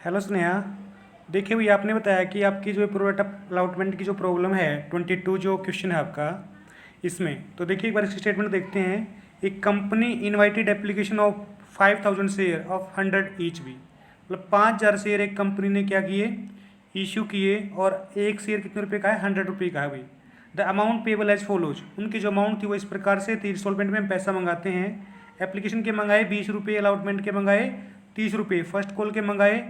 Hello Sneha. देखिए भैया, आपने बताया कि आपकी जो प्रोडक्ट अलॉटमेंट की जो प्रॉब्लम है 22 जो क्वेश्चन है आपका इसमें, तो देखिए एक बार इसकी स्टेटमेंट देखते हैं। एक company invited application of 5000 share of 100 each भी, मतलब 5000 शेयर एक कंपनी ने क्या किए, इशू किए, और एक शेयर कितने रुपए का है, 100 रुपये का है भाई। The amount payable as follows, उनकी जो अमाउंट थी वो इस प्रकार से थी। इंस्टॉलमेंट में हम पैसा मंगाते हैं। एप्लीकेशन के मंगाए 20 रुपये, अलॉटमेंट के मंगाए 30 रुपये, फर्स्ट कॉल के मंगाए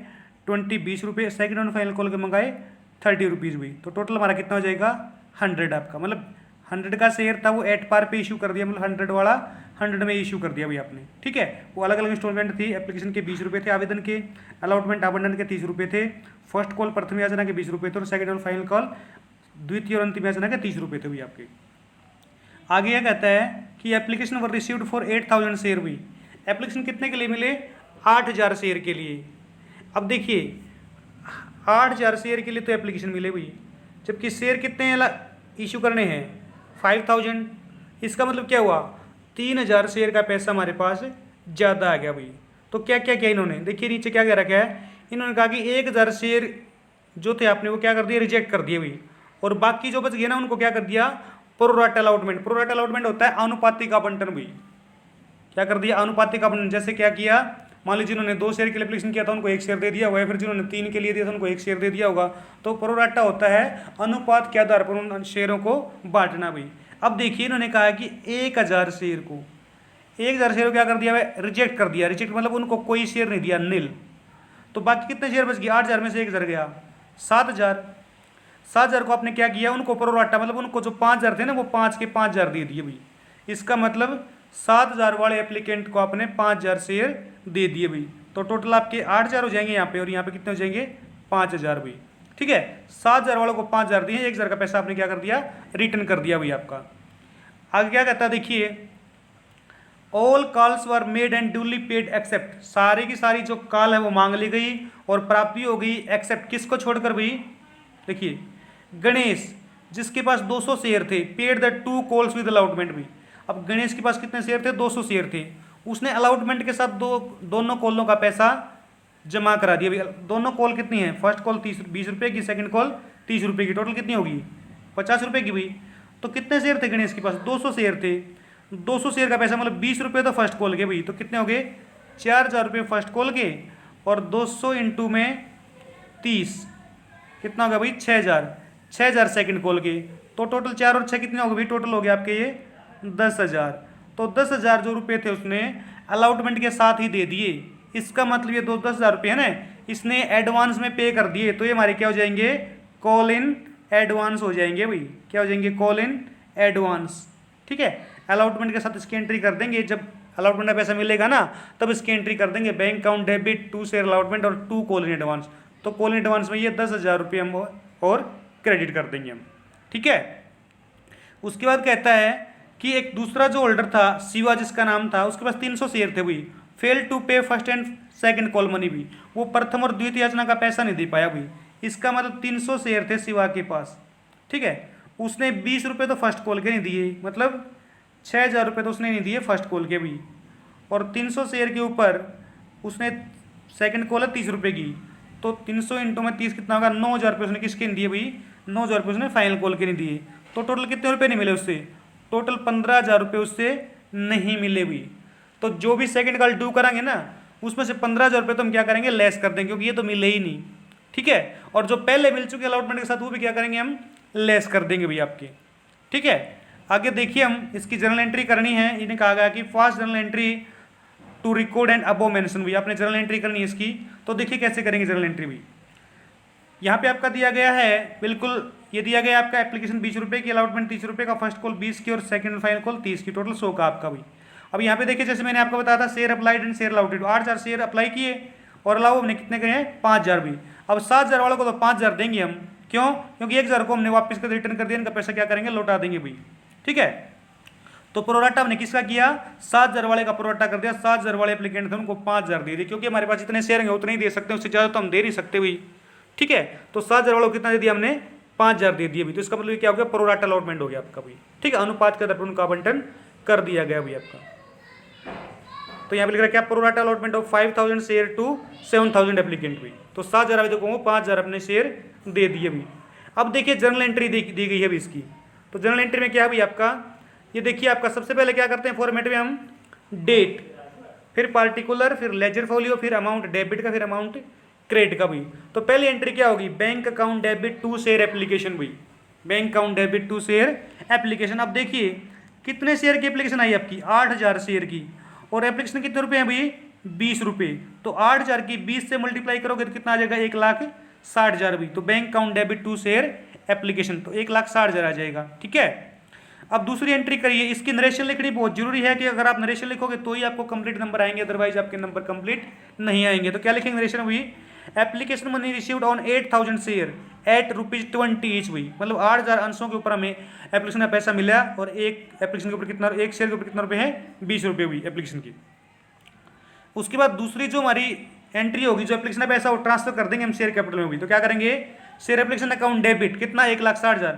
20 सेकंड और फाइनल कॉल के मंगाए 30 रुपीज़ भी। तो टोटल हमारा कितना हो जाएगा, 100 आपका, मतलब 100 का शेयर था वो एट पार पे इशू कर दिया, मतलब 100 वाला 100 में इशू कर दिया भाई आपने। ठीक है, वो अलग अलग इंस्टॉलमेंट थी। एप्लीकेशन के 20 रुपये थे आवेदन के, अलॉटमेंट आवंटन के 30 रुपये थे, फर्स्ट कॉल प्रथम याचना के 20 रुपये थे, और सेकंड और फाइनल कॉल द्वितीय और अंतिम याचना के 30 रुपये थे भाई आपके। आगे यह कहता है कि application were received for 8000 share भी। एप्लीकेशन कितने के लिए मिले, 8000 शेयर के लिए। अब देखिए 8000 शेयर के लिए तो एप्लीकेशन मिले भाई, जबकि शेयर कितने इशू करने हैं, 5000। इसका मतलब क्या हुआ, 3000 शेयर का पैसा हमारे पास ज़्यादा आ गया भाई। तो क्या क्या किया इन्होंने, देखिए नीचे क्या कह रखा है। इन्होंने कहा कि 1000 शेयर जो थे आपने वो क्या कर दिए, रिजेक्ट कर दिए भाई, और बाकी जो बच गए ना उनको क्या कर दिया, प्रोराटा अलॉटमेंट। प्रोराटा अलॉटमेंट होता है अनुपातिक आवंटन भाई। क्या कर दिया, अनुपातिक आवंटन। जैसे क्या किया, मान लीजिए जिन्होंने 2 शेयर के लिए एप्लीकेशन किया था उनको 1 शेयर दे दिया होगा, या फिर जिन्होंने 3 के लिए दिया था उनको 1 शेयर दे दिया होगा। तो प्रोराटा होता है अनुपात के आधार पर उन शेयरों को बांटना भाई। अब देखिए इन्होंने कहा कि 1000 शेयर को 1000 शेयर को क्या कर दिया, रिजेक्ट कर दिया। रिजेक्ट मतलब उनको कोई शेयर नहीं दिया, नील। तो बाकी कितने शेयर बच गए, 8000 में से 1000 गया, 7000। 7000 को आपने क्या किया, उनको प्रोराटा मतलब उनको जो 5000 थे ना वो 5 के 5000 दे दिए भाई। इसका मतलब 7000 वाले एप्लीकेंट को आपने 5000 शेयर दे दिए भाई। तो टोटल आपके 8000 हो जाएंगे यहाँ पे, और यहाँ पे कितने हो जाएंगे, 5000 भाई। ठीक है, 7000 वालों को 5000 दिए, 1000 का पैसा आपने क्या कर दिया, रिटर्न कर दिया भाई आपका। आगे क्या कहता है देखिए, all calls were made and duly paid except. सारी की सारी जो कॉल है वो मांग ली गई और प्राप्त भी हो गई, एक्सेप्ट किसको छोड़कर भाई, देखिए गणेश जिसके पास 200 शेयर थे, paid the 2 calls with allotment भी। अब गणेश के पास कितने शेयर थे, 200 शेयर थे। उसने अलॉटमेंट के साथ दोनों कॉलों का पैसा जमा करा दिया भाई। दोनों कॉल कितनी है, फर्स्ट कॉल 20 रुपये की, सेकंड कॉल 30 रुपये की, टोटल कितनी होगी, 50 रुपये की भाई। तो कितने शेयर थे गणेश के पास, 200 शेयर थे। 200 शेयर का पैसा मतलब 20 रुपये तो फर्स्ट कॉल के भाई, तो कितने हो गए, 4000 रुपये फर्स्ट कॉल के, और 200 इंटू में 30 कितना हो गया भाई, 6000। 6000 सेकंड कॉल के, तो टोटल 4 और 6 कितने हो गए भाई, टोटल हो गया आपके ये 10,000। तो 10,000 जो रुपये थे उसने अलॉटमेंट के साथ ही दे दिए। इसका मतलब ये 10,000 रुपये है ना, इसने एडवांस में पे कर दिए। तो ये हमारे क्या हो जाएंगे, कॉल इन एडवांस हो जाएंगे भाई। क्या हो जाएंगे, कॉल इन एडवांस। ठीक है, अलॉटमेंट के साथ इसकी एंट्री कर देंगे। जब अलॉटमेंट का पैसा मिलेगा ना तब इसकी एंट्री कर देंगे, bank account debit 2 share allotment और 2 कॉल इन एडवांस। तो कॉल इन एडवांस में ये 10,000 रुपये हम और क्रेडिट कर देंगे हम। ठीक है, उसके बाद कहता है कि एक दूसरा जो होल्डर था शिवा जिसका नाम था, उसके पास 300 शेयर थे भाई, फेल टू पे first and second call money भी। वो प्रथम और द्वितीय याचना का पैसा नहीं दे पाया भाई। इसका मतलब 300 शेयर थे शिवा के पास। ठीक है, उसने 20 रुपये तो फर्स्ट कॉल के नहीं दिए, मतलब 6000 रुपये तो उसने नहीं दिए फर्स्ट कॉल के भी, और 300 शेयर के ऊपर उसने सेकंड कॉल है 30 रुपये की, तो 300 इंटू में 30 कितना होगा, 9000 रुपये उसने किसके नहीं दिए भाई, 9000 रुपये उसने फाइनल कॉल के नहीं दिए। तो टोटल कितने रुपये नहीं मिले उससे, टोटल 15,000 रुपये उससे नहीं मिले भाई। तो जो भी सेकंड कॉल ड्यू कराएंगे ना उसमें से 15,000 रुपये तो हम क्या करेंगे, लेस कर देंगे, क्योंकि ये तो मिले ही नहीं। ठीक है, और जो पहले मिल चुके अलॉटमेंट के साथ वो भी क्या करेंगे, हम लेस कर देंगे भाई आपके। ठीक है, आगे देखिए हम इसकी जर्नल एंट्री करनी है। इन्हें कहा गया कि fast journal entry to record and above mention भी, आपने जर्नल एंट्री करनी है इसकी। तो देखिए कैसे करेंगे जर्नल एंट्री भी। यहाँ पे आपका दिया गया है, बिल्कुल ये दिया गया आपका एप्लीकेशन 20 रुपये की, अलॉटमेंट 30 रुपये का, फर्स्ट कॉल 20 की और सेकंड फाइनल कॉल 30 की, टोटल 100 का आपका भी। अब यहाँ पे देखिए जैसे मैंने आपको बताया था share applied and share allotted, 8000 share apply किए और अलाउ हमने कितने करे हैं, 5000 भी। अब 7000 वालों को तो 5000 देंगे हम, क्यों, क्योंकि 1000 को हमने वापस कर रिटर्न कर दिया, इनका पैसा क्या करेंगे, लौटा देंगे भाई। ठीक है, तो प्रोराटा हमने किसका किया, 7000 वाले का प्रोराटा कर दिया। 7000 वाले एप्लीकेंट थे उनको 5000 दे दिए, क्योंकि हमारे पास जितने शेयर हैं उतने ही दे सकते हैं, उससे ज़्यादा तो हम दे नहीं सकते भाई। ठीक है, तो 7000 वालों को कितना दे दिया हमने, 5000 दे दिए भाई। तो इसका मतलब क्या हो गया, प्रोराटा अलॉटमेंट हो गया आपका भाई। ठीक है, अनुपात के आधार पर उनका आवंटन कर दिया गया भाई आपका। तो यहाँ पे लिख रहा है क्या, pro rata allotment of 5000 share to 7000 applicant भी। तो 7000 अभी देखो 5000 अपने शेयर दे दिए अभी। अब देखिए जनरल एंट्री दी गई है अभी इसकी। तो जनरल एंट्री में क्या है भाई आपका, ये देखिए आपका सबसे पहले क्या करते हैं फॉर्मेट में हम, डेट, फिर पार्टिकुलर, फिर लेजर फोलियो, फिर अमाउंट डेबिट का, फिर अमाउंट क्रेडिट का भी। तो पहली एंट्री क्या होगी, bank account debit to share application भी, bank account debit to share application. अब देखिए कितने शेयर की एप्लीकेशन आई आपकी, 8000 शेयर की, और एप्लीकेशन कितने रुपए हैं भाई, 20 रुपये। तो 8000 की 20 से मल्टीप्लाई करोगे तो कितना आ जाएगा, 1,60,000 भी। तो bank account debit to share application, तो 1,60,000 आ जाएगा। ठीक है, अब दूसरी एंट्री करिए, इसकी नरेशन लिखनी बहुत जरूरी है कि अगर आप नरेशन लिखोगे तो ही आपको कंप्लीट नंबर आएंगे, अदरवाइज आपके नंबर कंप्लीट नहीं आएंगे। तो क्या लिखेंगे नरेशन हुई, application money received on 8000 share eight ₹20 each हुई, मतलब 8000 अंशों के ऊपर हमें एप्लीकेशन का पैसा मिला, और एक एप्लीकेशन के ऊपर कितना, एक शेयर के ऊपर कितना रुपए है, 20 रुपये हुई एप्लीकेशन की। उसके बाद दूसरी जो हमारी एंट्री होगी, जो एप्लीकेशन का पैसा वो ट्रांसफर कर देंगे हम शेयर कैपिटल में होगी। तो क्या करेंगे, शेयर एप्लीकेशन अकाउंट डेबिट कितना, 1,60,000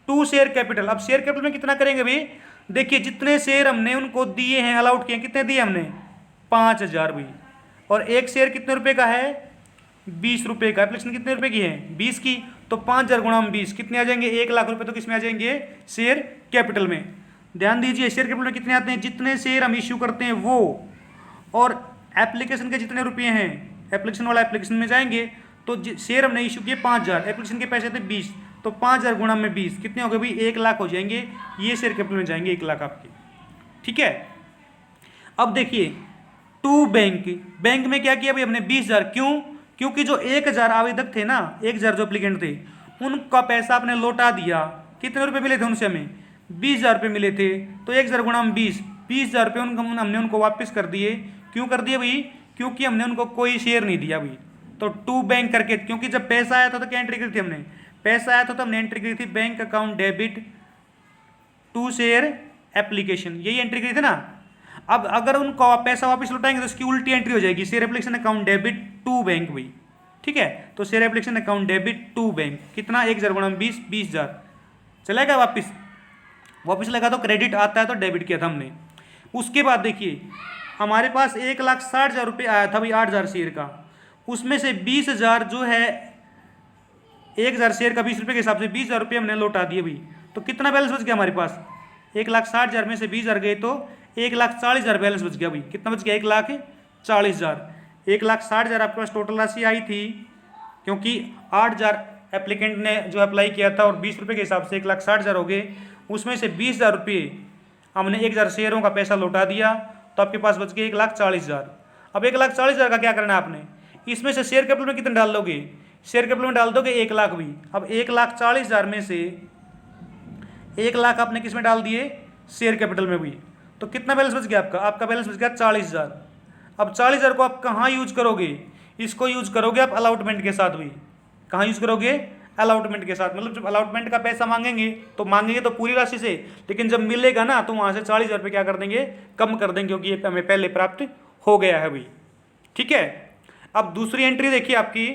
टू शेयर कैपिटल। अब शेयर कैपिटल में कितना करेंगे भाई, देखिए जितने शेयर हमने उनको दिए हैं, अलाउट किए, कितने दिए हमने, 5000 भाई, और एक शेयर कितने रुपए का है, 20 रुपये का। एप्लीकेशन कितने रुपए की है, 20 की, तो 5000 गुणा 20 कितने आ जाएंगे, 1,00,000 रुपए। तो किसमें आ जाएंगे, शेयर कैपिटल में। ध्यान दीजिए शेयर कैपिटल में कितने आते हैं, जितने शेयर हम इश्यू करते हैं वो, और एप्लीकेशन के जितने रुपये हैं, एप्लीकेशन वाला एप्लीकेशन में जाएंगे, तो शेयर हमने इश्यू किए 5000, एप्लीकेशन के पैसे थे 20, तो 5000 गुणा में 20 कितने हो गए भाई, 1,00,000 हो जाएंगे, ये शेयर कैपिटल में जाएंगे 1,00,000 आपके। ठीक है, अब देखिए टू बैंक, बैंक में क्या किया भाई हमने, 20,000, क्यों, क्योंकि जो 1,000 आवेदक थे ना, 1,000 जो एप्लीकेंट थे, उनका पैसा आपने लौटा दिया। कितने रुपए मिले थे उनसे हमें, 20,000 रुपये मिले थे, तो 1,000 गुणा में 20,000 रुपये हमने उनको वापस कर दिए। क्यों कर दिए भाई, क्योंकि हमने उनको कोई शेयर नहीं दिया भाई। तो टू बैंक करके, क्योंकि जब पैसा आया था तो क्या एंट्री करी थी हमने, पैसा आया था तो हमने एंट्री करी थी bank account debit to share application, यही एंट्री करी थी ना। अब अगर उनको पैसा वापस लौटाएंगे तो इसकी उल्टी एंट्री हो जाएगी, share application account debit to bank भाई। ठीक है, तो share application account debit to bank कितना, 1,000 गुणा 20, 20,000 चलेगा वापस, वापस लगा तो क्रेडिट आता है तो डेबिट किया था हमने। उसके बाद देखिए हमारे पास 1,60,000 रुपये आया था भाई 8,000 शेयर का, उसमें से 20,000 जो है, 1,000 शेयर का 20 रुपये के हिसाब से 20,000 रुपये हमने लौटा दिए भाई। तो कितना बैलेंस बच गया हमारे पास, 1,60,000 में से 20,000 गए तो 1,40,000 बैलेंस बच गया भाई। कितना बच गया, 1,40,000। 1,60,000 आपके पास टोटल राशि आई थी, क्योंकि 8,000 एप्लीकेंट ने जो अप्लाई किया था, और 20 रुपये के हिसाब से 1,60,000 हो गए, उसमें से 20,000 रुपये हमने 1,000 शेयरों का पैसा लौटा दिया, तो आपके पास बच गए 1,40,000। अब 1,40,000 का क्या करना है आपने, इसमें से शेयर कैपिटल में कितने डाल दोगे, शेयर कैपिटल में डाल दोगे 1,00,000 भी। अब 1,40,000 में से 1,00,000 आपने किस में डाल दिए, शेयर कैपिटल में भी, तो कितना बैलेंस बच गया आपका, आपका बैलेंस बच गया 40,000। अब 40,000 को आप कहाँ यूज करोगे, इसको यूज करोगे आप अलॉटमेंट के साथ भी। कहाँ यूज करोगे, अलॉटमेंट के साथ, मतलब जब अलॉटमेंट का पैसा मांगेंगे तो पूरी राशि से, लेकिन जब मिलेगा ना तो वहाँ से 40,000 रुपये क्या कर देंगे, कम कर देंगे, क्योंकि ये हमें पहले प्राप्त हो गया है भाई। ठीक है, अब दूसरी एंट्री देखिए आपकी,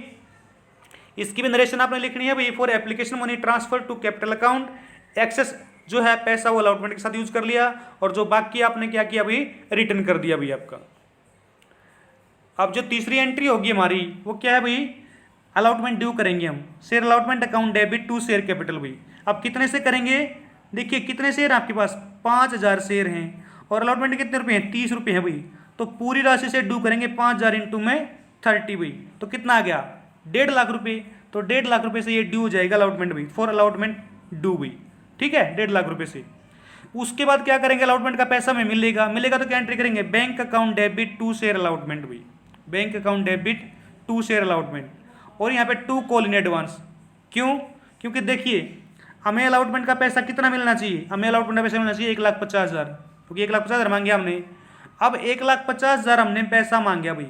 इसकी भी नरेशन आपने लिखनी है भाई, for application money transfer to capital account, excess जो है पैसा वो अलॉटमेंट के साथ यूज कर लिया, और जो बाकी आपने क्या किया भाई, रिटर्न कर दिया भाई आपका। अब जो तीसरी एंट्री होगी हमारी वो क्या है भाई, अलॉटमेंट ड्यू करेंगे हम, share allotment account debit to share capital भाई। अब कितने से करेंगे, देखिए कितने शेयर आपके पास, 5,000 शेयर हैं, और अलॉटमेंट कितने रुपए हैं, 30 रुपये हैं भाई। तो पूरी राशि से ड्यू करेंगे 5,000 इंटू में 30 भाई, तो कितना आ गया, 1,50,000 रुपये। तो 1,50,000 रुपये से ये ड्यू हो जाएगा अलॉटमेंट भाई, फॉर अलॉटमेंट ड्यू भाई। ठीक है, 1,50,000 रुपये से। उसके बाद क्या करेंगे, अलॉटमेंट का पैसा हमें मिलेगा तो क्या एंट्री करेंगे, bank account debit to share allotment भाई, bank account debit to share allotment, और यहाँ पे टू कॉल इन एडवांस। क्यों, क्योंकि देखिए हमें अलॉटमेंट का पैसा कितना मिलना चाहिए, हमें अलॉटमेंट का पैसा मिलना चाहिए 1,50,000, क्योंकि 1,50,000 मांगे हमने। अब 1,50,000 हमने पैसा मांगा भाई,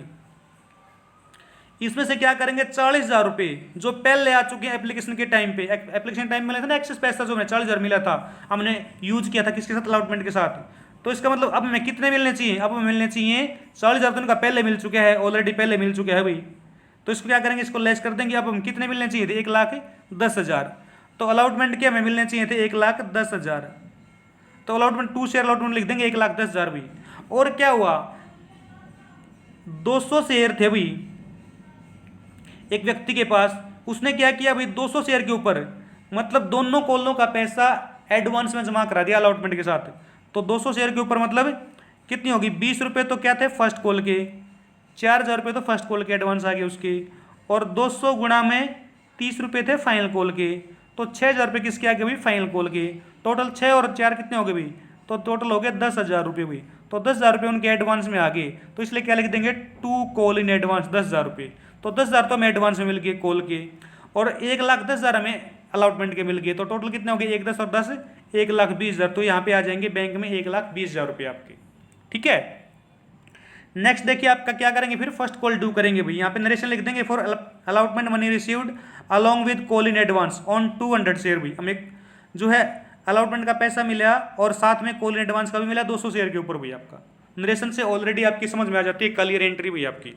इसमें से क्या करेंगे, 40,000 रुपये जो पहले आ चुके हैं एप्लीकेशन के टाइम पे, एप्लीकेशन टाइम मिला था ना एक्सेस पैसा, जो हमें 40,000 मिला था, हमने यूज किया था किसके साथ, अलॉटमेंट के साथ। तो इसका मतलब अब हमें कितने मिलने चाहिए, अब हमें मिलने चाहिए 40,000, तो उनका पहले मिल चुका है, ऑलरेडी पहले मिल चुका है भाई। तो इसको क्या करेंगे, इसको लेस कर देंगे। अब हम कितने मिलने चाहिए थे, 1,10,000, तो अलॉटमेंट के हमें मिलने चाहिए थे 1,10,000, तो अलॉटमेंट टू शेयर अलॉटमेंट लिख देंगे 1,10,000 भी। और क्या हुआ, 200 शेयर थे भाई एक व्यक्ति के पास, उसने क्या किया भाई 200 शेयर के ऊपर मतलब दोनों कॉलों का पैसा एडवांस में जमा करा दिया अलॉटमेंट के साथ। तो 200 शेयर के ऊपर मतलब कितनी होगी, 20 रुपये तो क्या थे फर्स्ट कॉल के, 4,000 रुपये तो फर्स्ट कॉल के एडवांस आ गए उसके, और 200 गुणा में 30 रुपये थे फाइनल कॉल के, तो 6,000 रुपये किसके आ गए भाई फाइनल कॉल के। टोटल 6 और 4 कितने हो गए भाई, तो टोटल हो गए 10,000 रुपये भाई। तो 10,000 रुपये उनके एडवांस में आ गए, तो इसलिए क्या लिख देंगे, टू कॉल इन एडवांस 10,000 रुपये। तो 10,000 तो हमें एडवांस में मिल गए कॉल के, और 1,10,000 हमें अलॉटमेंट के मिल गए। तो टोटल कितने हो गए, 1 10 और 10 1,20,000। तो यहाँ पे आ जाएंगे बैंक में 1,20,000 रुपये आपके। ठीक है, नेक्स्ट देखिए आपका क्या करेंगे, फिर फर्स्ट कॉल ड्यू करेंगे भाई। यहाँ पे नरेशन लिख देंगे, for allotment money received along with call in advance on 200 share भाई। हमें जो है अलॉटमेंट का पैसा मिला और साथ में कॉल इन एडवांस का भी मिला 200 शेयर के ऊपर भाई। आपका नरेशन से ऑलरेडी आपकी समझ में आ जाती है क्लियर एंट्री भाई आपकी।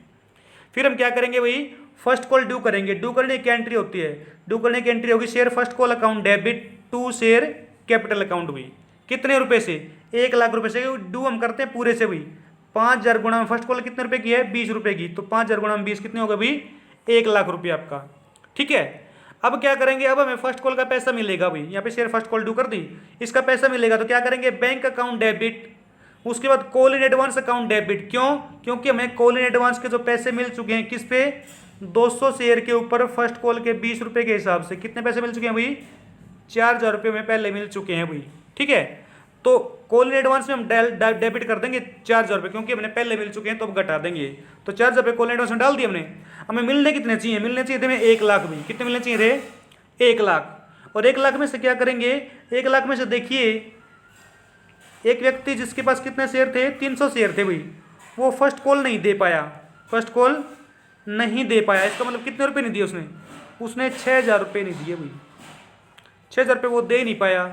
फिर हम क्या करेंगे भाई, फर्स्ट कॉल ड्यू करेंगे। ड्यू करने की एंट्री होती है, ड्यू करने की एंट्री होगी share first call account debit to share capital account भाई। कितने रुपए से, 1,00,000 रुपए से। ड्यू हम करते हैं पूरे से भाई। 5,000 गुणा में फर्स्ट कॉल कितने रुपए की है, 20 रुपए की, तो 5,000 गुणा में 20 कितने हो गए भाई, 1,00,000 रुपये आपका। ठीक है, अब क्या करेंगे, अब हमें फर्स्ट कॉल का पैसा मिलेगा भाई। यहाँ पे शेयर फर्स्ट कॉल ड्यू कर दी, इसका पैसा मिलेगा, तो क्या करेंगे, बैंक अकाउंट डेबिट, उसके बाद call in advance account debit. क्यों, क्योंकि हमें कॉल इन एडवांस के जो पैसे मिल चुके हैं किस पे, 200 शेयर के ऊपर फर्स्ट कॉल के 20 रुपए के हिसाब से कितने पैसे मिल चुके हैं भाई, 4,000 रुपये में पहले मिल चुके हैं भाई। ठीक है, तो कॉल इन एडवांस में हम डेबिट कर देंगे 4,000 रुपये, क्योंकि हमने पहले मिल चुके हैं तो अब घटा देंगे। तो 4,000 रुपये कॉल इन एडवांस में डाल दिए हमने। हमें मिलने कितने चाहिए, मिलने चाहिए थे हमें 1,00,000 भाई। कितने मिलने चाहिए थे, 1,00,000। और 1,00,000 में से क्या करेंगे, 1,00,000 में से देखिए एक व्यक्ति जिसके पास कितने शेयर थे, 300 शेयर थे भाई, वो फर्स्ट कॉल नहीं दे पाया, फर्स्ट कॉल नहीं दे पाया। इसका मतलब कितने रुपए नहीं दिए उसने, उसने 6,000 रुपये नहीं दिए भाई। 6,000 रुपये वो दे नहीं पाया,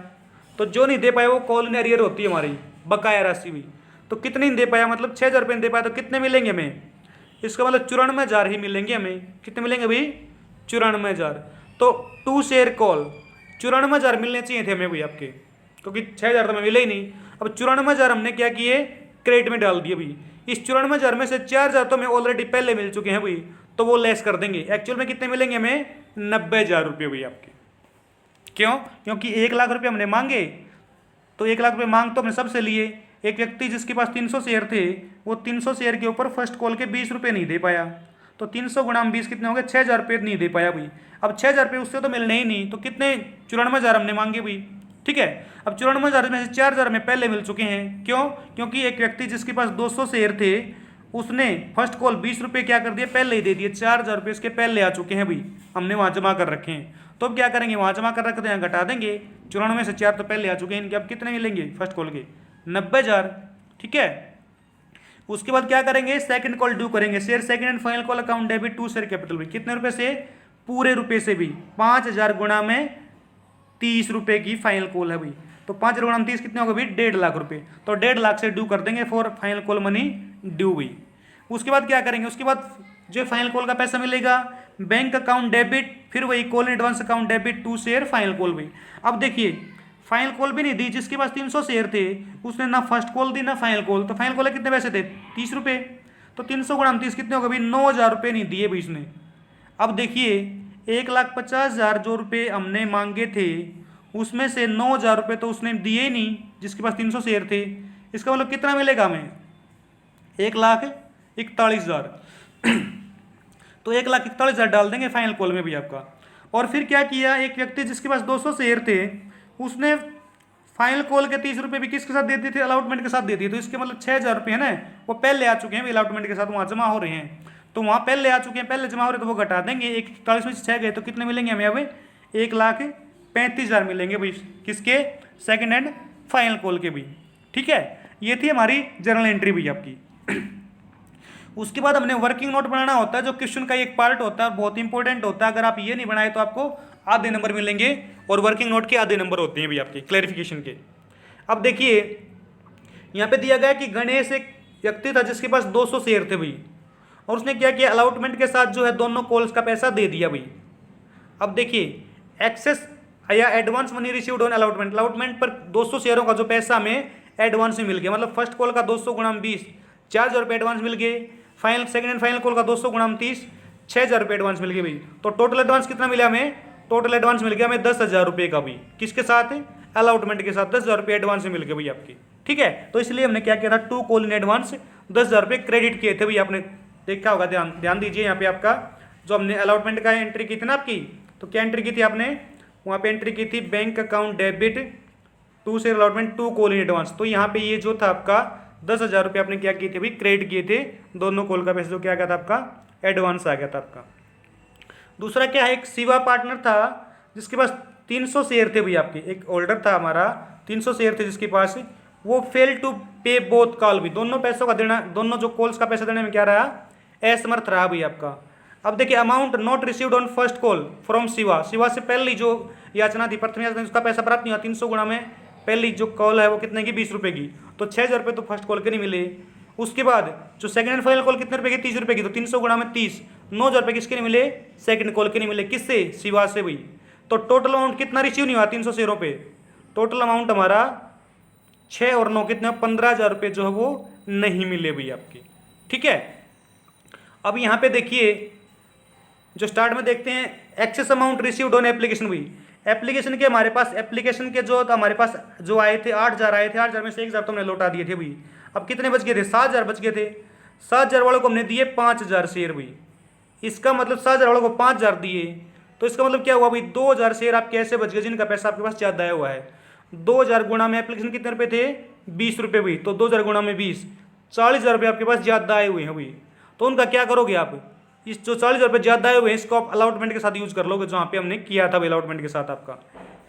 तो जो नहीं दे पाया वो कॉल इन एरियर होती है हमारी बकाया राशि भी। तो कितने नहीं दे पाया, मतलब 6,000 रुपये नहीं दे पाया, तो कितने मिलेंगे हमें, इसका मतलब 94,000 ही मिलेंगे हमें। कितने मिलेंगे भाई, 94,000। तो टू शेयर कॉल 94,000 मिलने चाहिए थे हमें भाई आपके, क्योंकि 6,000 तो हमें मिले ही नहीं। अब 94,000 हमने क्या किए, क्रेडिट में डाल दिए भाई। इस 94,000 में से 4,000 तो हमें ऑलरेडी पहले मिल चुके हैं भाई, तो वो लेस कर देंगे। एक्चुअल में कितने मिलेंगे हमें, 90,000 रुपये भाई आपके। क्यों, क्योंकि 1,00,000 रुपये हमने मांगे, तो 1,00,000 रुपये मांग तो हमने सबसे लिए। एक व्यक्ति जिसके पास 300 शेयर थे, वो 300 शेयर के ऊपर फर्स्ट कॉल के 20 रुपये नहीं दे पाया, तो 300 गुणा 20 कितने हो गए, 6,000 रुपये नहीं दे पाया भाई। अब 6,000 रुपये उससे तो मिलने ही नहीं, तो कितने, 94,000 हमने मांगे भाई। ठीक है, अब 94,000 में से 4,000 में पहले मिल चुके हैं। क्यों, क्योंकि एक व्यक्ति जिसके पास 200 शेयर थे, उसने फर्स्ट कॉल 20 रुपये क्या कर दिए, पहले ही दे दिए। 4,000 रुपये इसके पहले आ चुके हैं भाई, हमने वहाँ जमा कर रखे हैं। तो अब क्या करेंगे, वहाँ जमा कर रखे तो यहाँ घटा देंगे, 94 में से 4 तो पहले आ चुके हैं इनके। अब कितने मिलेंगे फर्स्ट कॉल के, 90,000। ठीक है, उसके बाद क्या करेंगे, सेकंड कॉल ड्यू करेंगे। Share second and final call account debit to share capital भाई। कितने रुपए से, पूरे रुपए से भी। 5,000 गुणा में 30 रुपये की फाइनल कॉल है भाई, तो 5,000 गुणा में 30 कितने हो गए भाई, 1,50,000 रुपये। तो 1,50,000 से ड्यू कर देंगे for final call money due भाई। उसके बाद क्या करेंगे, उसके बाद जो फाइनल कॉल का पैसा मिलेगा, बैंक अकाउंट डेबिट, फिर वही call advance account debit to share final call भाई। अब देखिए फाइनल कॉल भी नहीं दी, जिसके पास 300 शेयर थे उसने ना फर्स्ट कॉल दी ना फाइनल कॉल। तो फाइनल कॉल कितने पैसे थे, 30 रुपये, तो 300 गुणा 30 कितने हो गए भाई, 9,000 रुपये नहीं दिए भाई इसने। अब देखिए 1,50,000 जो रुपये हमने मांगे थे, उसमें से 9,000 रुपये तो उसने दिए ही नहीं, जिसके पास 300 शेयर थे। इसका मतलब कितना मिलेगा हमें, 1,41,000। तो 1,41,000 डाल देंगे फाइनल कॉल में भी आपका। और फिर क्या किया, एक व्यक्ति जिसके पास 200 शेयर थे, उसने फाइनल कॉल के 30 रुपये भी किसके साथ दे दिए थे, अलॉटमेंट के साथ दे दिए। तो इसके मतलब 6,000 रुपये है ना, वो पहले आ चुके हैं अलॉटमेंट के साथ, वहाँ जमा हो रहे हैं। तो वहाँ पहले आ चुके हैं, पहले जमा हो रहे, तो वो घटा देंगे। 41 में से 6 गए तो कितने मिलेंगे हमें, अब 1,35,000 मिलेंगे भाई, किसके, सेकंड एंड फाइनल कॉल के भी। ठीक है, ये थी हमारी जर्नल एंट्री भी आपकी। उसके बाद हमने वर्किंग नोट बनाना होता है, जो क्वेश्चन का एक पार्ट होता है, बहुत इंपॉर्टेंट होता है। अगर आप ये नहीं बनाए तो आपको आधे नंबर मिलेंगे, और वर्किंग नोट के आधे नंबर होते हैं भी आपके क्लैरिफिकेशन के। अब देखिए यहाँ पे दिया गया कि गणेश एक व्यक्ति था जिसके पास 200 शेयर थे भाई, और उसने क्या किया, अलॉटमेंट के साथ जो है दोनों कॉल्स का पैसा दे दिया भाई। अब देखिए एक्सेस या advance money received on allotment, allotment पर 200 शेयरों का जो पैसा हमें एडवांस में मिल गया, मतलब फर्स्ट कॉल का 200 गुणा 20, 4,000 रुपये एडवांस मिल गए। Final second and final call का 200 गुणा 30, 6,000 रुपये एडवांस मिल गए भाई। तो टोटल एडवांस कितना मिला हमें? टोटल एडवांस मिल गया हमें 10,000 रुपये का भी। किसके साथ? अलॉटमेंट के साथ 10,000 रुपये एडवांस मिल गए भाई आपकी। ठीक है, तो इसलिए हमने क्या किया था, 2 कॉल इन एडवांस 10,000 रुपये क्रेडिट किए थे भाई। आपने देखा होगा, ध्यान दीजिए यहाँ पे आपका जो हमने अलॉटमेंट का एंट्री की थी ना आपकी, तो क्या एंट्री की थी आपने? वहाँ पे एंट्री की थी bank account debit 2 share allotment 2 call in advance. तो यहाँ पे ये जो था आपका 10,000 रुपये आपने क्या किए थे भाई, क्रेडिट किए थे दोनों कॉल का पैसा, जो क्या गया था आपका एडवांस आ गया था आपका। दूसरा क्या है, एक शिवा पार्टनर था जिसके पास 300 शेयर थे भाई आपके। एक होल्डर था हमारा, 300 शेयर थे जिसके पास, वो फेल टू पे बोथ कॉल भी, दोनों पैसों का देना, दोनों जो कॉल्स का पैसा देने में क्या रहा, असमर्थ रहा भाई आपका। अब देखिए, amount not received on first call from Shiva, Shiva से पहली जो याचना थी, प्रथम याचना, उसका पैसा प्राप्त नहीं हुआ। 300 गुणा में पहली जो कॉल है वो कितने की, 20 रुपये की, तो 6,000 रुपये तो फर्स्ट कॉल के नहीं मिले। उसके बाद जो सेकंड एंड फाइनल कॉल कितने रुपए की, 30 रुपये की, तो 300 गुणा में 30, 9,000 रुपये किसके नहीं मिले, सेकंड कॉल के नहीं मिले। किससे? शिवा से भाई। तो टोटल अमाउंट कितना रिसीव नहीं हुआ 300 शेयरों पे, टोटल अमाउंट हमारा 6 और 9 कितने, 15,000 रुपये जो है वो नहीं मिले भाई आपके। ठीक है, अब यहाँ पे देखिए जो स्टार्ट में देखते हैं, excess amount received on application भाई। एप्लीकेशन के हमारे पास, एप्लीकेशन के जो हमारे पास जो आए थे 8,000 आए थे, 8,000 में से 1,000 तो हमने लौटा दिए थे भाई। अब कितने बच गए थे, 7,000 बच गए थे। 7,000 वालों को हमने दिए 5,000 शेयर भाई। इसका मतलब 7,000 वालों को 5,000 दिए, तो इसका मतलब क्या हुआ भाई, 2,000 शेयर आपके ऐसे बच गए जिनका पैसा आपके पास ज़्यादा आया हुआ है। 2,000 गुणा में एप्लीकेशन कितने रुपये थे, 20 रुपये भाई, तो 2,000 गुणा में 20, 40,000 रुपये आपके पास ज़्यादा आए हुए हैं भाई। तो उनका क्या करोगे आप, इस जो 40,000 रुपये ज़्यादा आए हुए हैं इसको आप अलॉटमेंट के साथ यूज कर लोगे, जहाँ पे हमने किया था भाई अलॉटमेंट के साथ। आपका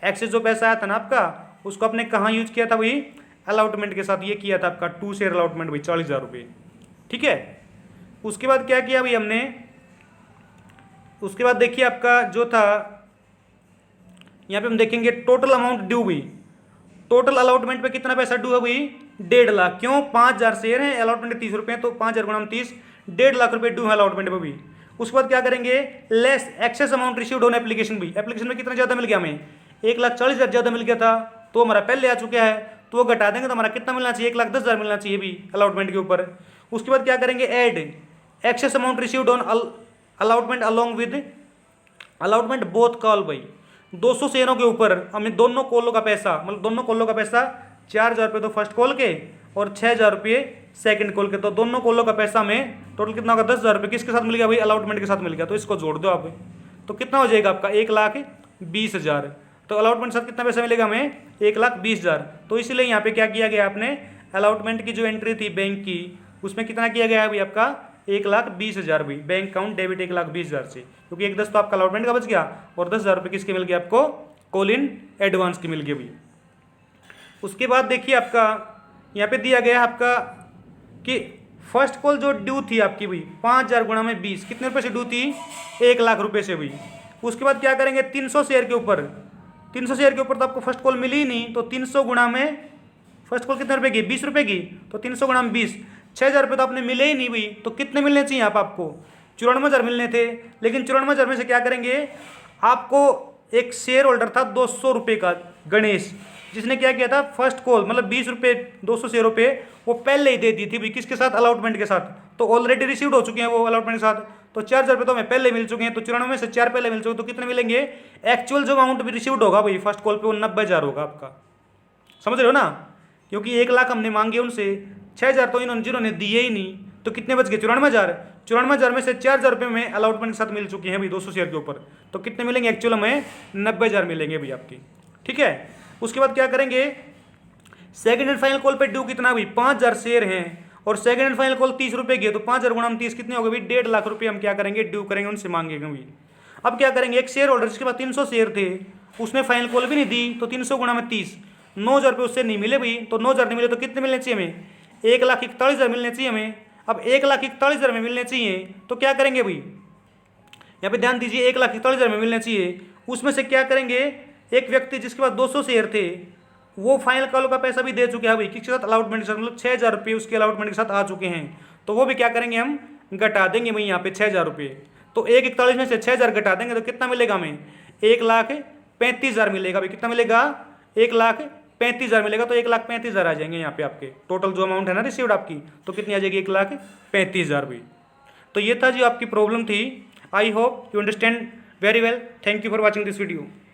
एक्सेस जो पैसा आया था ना आपका, उसको आपने कहाँ यूज किया था भाई, अलॉटमेंट के साथ। ये किया था आपका 2 शेयर अलॉटमेंट भाई, 40,000 रुपये। ठीक है, उसके बाद क्या किया भाई हमने, उसके बाद देखिए आपका जो था यहाँ पे हम देखेंगे टोटल अमाउंट ड्यू भाई। टोटल अलॉटमेंट पे कितना पैसा ड्यू है भाई, 1.5 लाख। क्यों, 5,000 शेयर है, अलॉटमेंट 30 रुपये, तो 5,000 गुणा 30, 1.5 लाख रुपये ड्यू है अलॉटमेंट पे भी। उसके बाद क्या करेंगे, less excess amount received on application भी। एप्लीकेशन में कितना ज़्यादा मिल गया हमें, 1,40,000 ज़्यादा मिल गया था, तो हमारा पहले आ चुका है, तो वो घटा देंगे तो हमारा कितना मिलना चाहिए, 1,10,000 मिलना चाहिए भी अलॉटमेंट के ऊपर। उसके बाद क्या करेंगे, add excess amount received on allotment along with allotment both call भाई। 200 शेयरों के ऊपर हमें दोनों कॉलों का पैसा, मतलब दोनों कॉलों का पैसा 4,000 रुपये तो फर्स्ट कॉल के और 6,000 रुपये सेकंड कॉल के, तो दोनों कॉलों का पैसा हमें टोटल कितना होगा, 10,000 रुपये किसके साथ मिल गया भाई, अलॉटमेंट के साथ मिल गया। तो इसको जोड़ दो आप, तो कितना हो जाएगा आपका 1,20,000। तो अलॉटमेंट के साथ कितना पैसा मिलेगा हमें, 1,20,000। तो इसलिए यहाँ पे क्या किया गया आपने, अलॉटमेंट की जो एंट्री थी बैंक की, उसमें कितना किया गया है भाई आपका 1,20,000 भाई, बैंक अकाउंट डेबिट 1,20,000 से, क्योंकि 1,10,000 तो आपका अलॉटमेंट का बच गया और 10,000 रुपये किसके मिल गया आपको, कॉल इन एडवांस के मिल गए भाई। उसके बाद देखिए आपका यहाँ पे दिया गया आपका कि फर्स्ट कॉल जो ड्यू थी आपकी भाई 5,000 गुणा में 20, कितने रुपये से ड्यू थी, 1 लाख रुपये से भाई। उसके बाद क्या करेंगे, 300 शेयर के ऊपर, 300 शेयर के ऊपर तो आपको फर्स्ट कॉल मिली ही नहीं, तो 300 गुणा में फर्स्ट कॉल कितने रुपये की, 20 रुपये की, तो 300 गुणा में 20, 6,000 रुपये तो आपने मिले ही नहीं भाई। तो कितने मिलने चाहिए आपको, 94,000 मिलने थे। लेकिन 94,000 में से क्या करेंगे, आपको एक शेयर होल्डर था 200 रुपये का गणेश, जिसने क्या किया था, फर्स्ट कॉल मतलब 20 रुपये 200 शेयरों पे वो पहले ही दे दी थी भाई, किसके साथ, अलॉटमेंट के साथ। तो ऑलरेडी रिसीव्ड हो चुके हैं वो अलॉटमेंट के साथ, तो 4,000 रुपये तो हमें पहले मिल चुके हैं, तो 94 में से 4 पहले मिल चुके, तो कितने मिलेंगे, एक्चुअल जो अमाउंट भी रिसीव्ड होगा भाई फर्स्ट कॉल पे वो 90,000 होगा आपका। समझ रहे हो ना, क्योंकि 1 लाख हमने मांगे उनसे, 6,000 तो जिन्होंने दिए ही नहीं, तो कितने बच गए, 94,000। 94,000 में से 4,000 रुपये में अलॉटमेंट के साथ मिल चुके हैं भाई 200 शेयर के ऊपर, तो कितने मिलेंगे, एक्चुअल हमें 90,000 मिलेंगे भाई आपकी। ठीक है, उसके बाद क्या करेंगे, सेकंड एंड फाइनल कॉल पे ड्यू कितना भाई, 5,000 शेयर हैं और सेकंड एंड फाइनल कॉल 30 रुपये की है, तो 5,000 गुणा 30 कितने हो गए भाई, 1.5 लाख रुपये हम क्या करेंगे, ड्यू करेंगे, उनसे मांगेंगे भाई। अब क्या करेंगे, एक शेयर होल्डर जिसके पास 300 शेयर थे, उसने फाइनल कॉल भी नहीं दी, तो 300 गुणा में 30, 9,000 रुपये उससे नहीं मिले भाई, तो 9,000 नहीं मिले तो कितने मिलने चाहिए हमें, 1,41,000 मिलने चाहिए हमें। अब 1,41,000 में मिलने चाहिए तो क्या करेंगे भाई, यहाँ पे ध्यान दीजिए, 1,41,000 में मिलने चाहिए, उसमें से क्या करेंगे, एक व्यक्ति जिसके पास 200 शेयर थे वो फाइनल कॉल का पैसा भी दे चुके हैं भाई, किसके साथ, अलॉटमेंट के साथ, मतलब 6,000 रुपये उसके अलॉटमेंट के साथ आ चुके हैं, तो वो भी क्या करेंगे, हम घटा देंगे भाई यहाँ पे 6,000 रुपये। तो 1,41 में से 6,000 घटा देंगे तो कितना मिलेगा हमें, 1,35,000 मिलेगा भाई। कितना मिलेगा, 1,35,000 मिलेगा, तो 1,35,000 आ जाएंगे यहाँ पे आपके, टोटल जो अमाउंट है ना रिसीव्ड आपकी, तो कितनी आ जाएगी, 1,35,000 भाई। तो ये था जो आपकी प्रॉब्लम थी। I hope you understand very well. Thank you for watching this video.